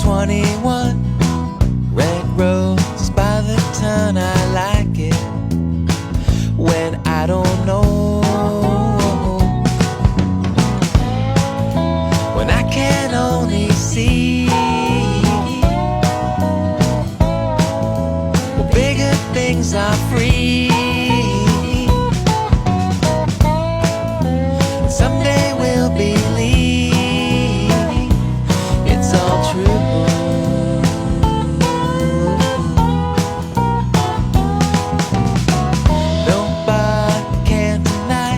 21, red roses by the ton. I like it when I don't know, when I can only see well, bigger things are free. Someday we'll believe it's all true. Nobody can deny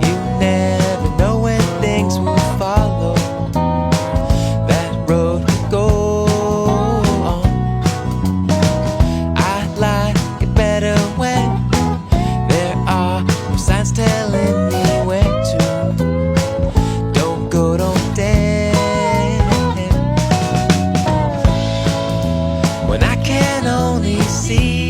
you never know when things will follow. That road to go on. I like it better when there are no signs telling me where to. Don't go, don't dare. When I can only see